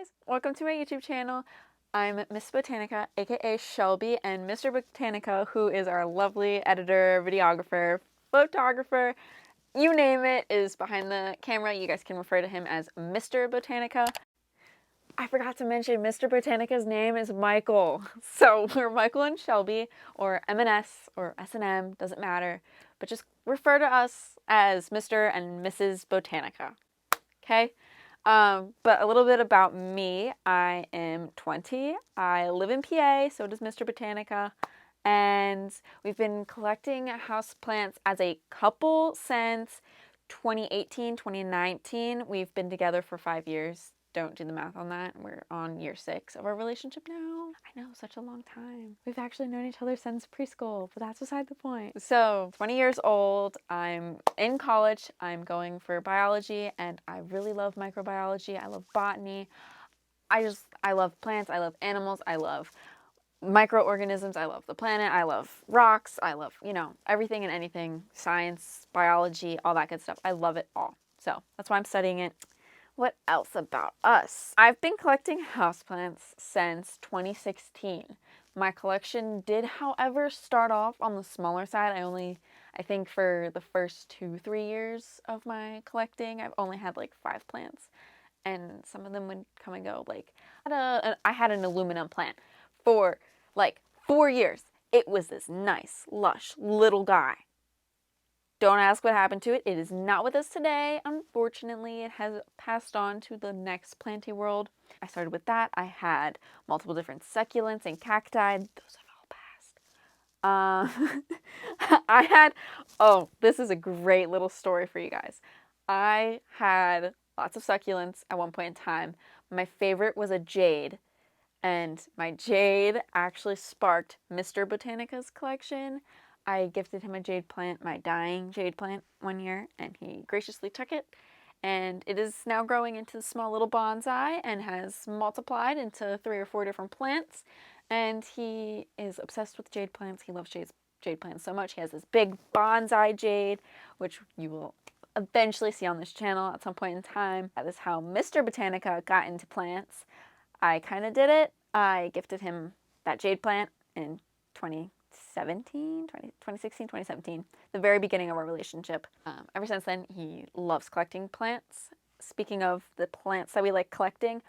guys, welcome to my YouTube channel. I'm Ms.Botanica, aka Shelby, and Mr. Botanica, who is our lovely editor, videographer, photographer, you name it, is behind the camera. You guys can refer to him as Mr. Botanica. I forgot to mention Mr. Botanica's name is Michael. So we're Michael and Shelby, or M&S, or S&M, doesn't matter. But just refer to us as Mr. and Mrs. Botanica. Okay? But a little bit about me. I am 20. I live in PA, so does Mr. Botanica. And we've been collecting houseplants as a couple since 2018, 2019. We've been together for 5 years. Don't do the math on that. We're on year 6 of our relationship now. I know, such a long time. We've actually known each other since preschool, but that's beside the point. So, 20 years old, I'm in college, I'm going for biology, and I really love microbiology. I love botany. I love plants, I love animals, I love microorganisms, I love the planet, I love rocks, I love, everything and anything, science, biology, all that good stuff. I love it all. So, that's why I'm studying it. What else about us? I've been collecting houseplants since 2016. My collection did, however, start off on the smaller side. I think for the first 2-3 years of my collecting, I've only had like 5 plants. And some of them would come and go. Like, I had an aluminum plant for like 4 years. It was this nice, lush little guy. Don't ask what happened to it. It is not with us today. Unfortunately, it has passed on to the next planty world. I started with that. I had multiple different succulents and cacti. Those have all passed. This is a great little story for you guys. I had lots of succulents at one point in time. My favorite was a jade. And my jade actually sparked Mr. Botanica's collection. I gifted him a jade plant, my dying jade plant, one year, and he graciously took it. And it is now growing into a small little bonsai and has multiplied into 3 or 4 different plants. And he is obsessed with jade plants. He loves jade plants so much. He has this big bonsai jade, which you will eventually see on this channel at some point in time. That is how Mr. Botanica got into plants. I kind of did it. I gifted him that jade plant in 2016, 2017, the very beginning of our relationship. Ever since then, he loves collecting plants. Speaking of the plants that we like collecting,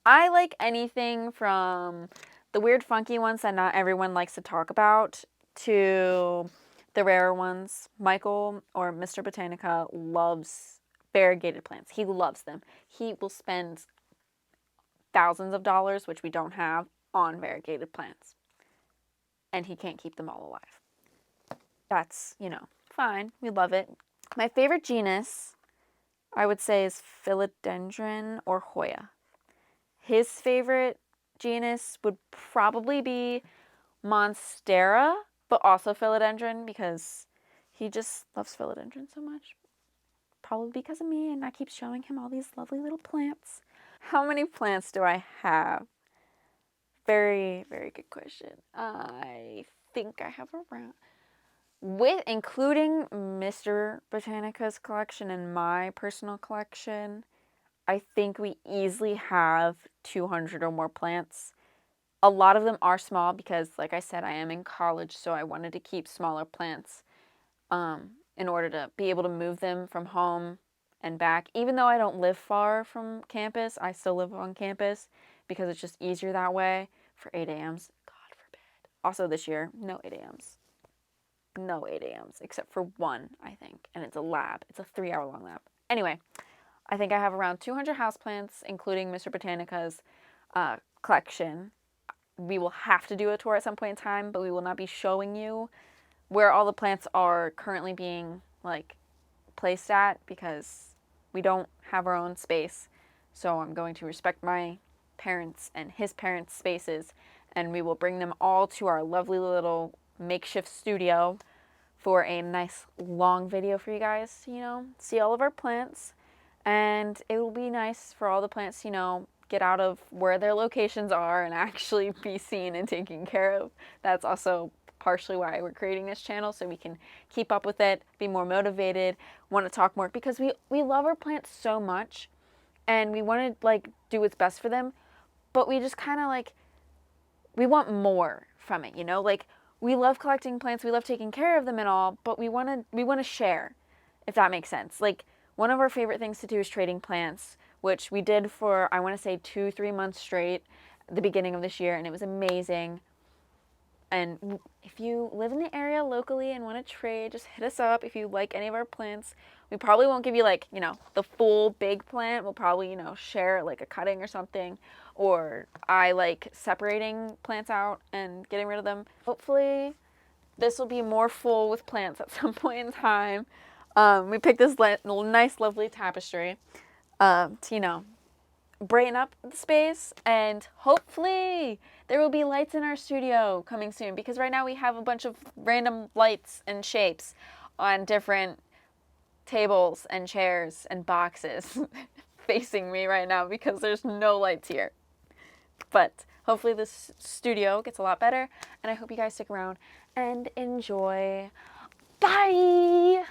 I like anything from the weird funky ones that not everyone likes to talk about to the rarer ones. Michael, or Mr. Botanica, loves variegated plants. He loves them. He will spend thousands of dollars, which we don't have, on variegated plants. And he can't keep them all alive. That's, fine. We love it. My favorite genus, I would say, is Philodendron or Hoya. His favorite genus would probably be Monstera, but also Philodendron, because he just loves Philodendron so much. Probably because of me, and I keep showing him all these lovely little plants. How many plants do I have? Very, very good question. I think I have around, with including Mr. Botanica's collection and my personal collection, I think we easily have 200 or more plants. A lot of them are small because, like I said, I am in college, so I wanted to keep smaller plants in order to be able to move them from home and back. Even though I don't live far from campus, I still live on campus because it's just easier that way. For 8 a.m.s, God forbid. Also this year, no 8 a.m.s. No 8 a.m.s, except for one, I think. And it's a lab. It's a 3-hour-long lab. Anyway, I think I have around 200 houseplants, including Mr. Botanica's collection. We will have to do a tour at some point in time, but we will not be showing you where all the plants are currently being placed at, because we don't have our own space. So I'm going to respect my parents and his parents' spaces, and we will bring them all to our lovely little makeshift studio for a nice long video for you guys to, see all of our plants. And it will be nice for all the plants, get out of where their locations are and actually be seen and taken care of. That's also partially why we're creating this channel, so we can keep up with it, be more motivated, want to talk more, because we love our plants so much. and we want to like do what's best for them, but we just kind of like, we want more from it, you know? Like, we love collecting plants, we love taking care of them and all, but we want to share, if that makes sense. Like, one of our favorite things to do is trading plants, which we did for, I want to say 2-3 months straight at the beginning of this year, and it was amazing. And if you live in the area locally and want to trade, just hit us up if you like any of our plants. We probably won't give you like, you know, the full big plant. We'll probably, you know, share like a cutting or something. Or I like separating plants out and getting rid of them. Hopefully this will be more full with plants at some point in time. We picked this nice, lovely tapestry to, you know, brighten up the space, and hopefully there will be lights in our studio coming soon, because right now we have a bunch of random lights and shapes on different tables and chairs and boxes facing me right now because there's no lights here. But hopefully this studio gets a lot better, and I hope you guys stick around and enjoy. Bye!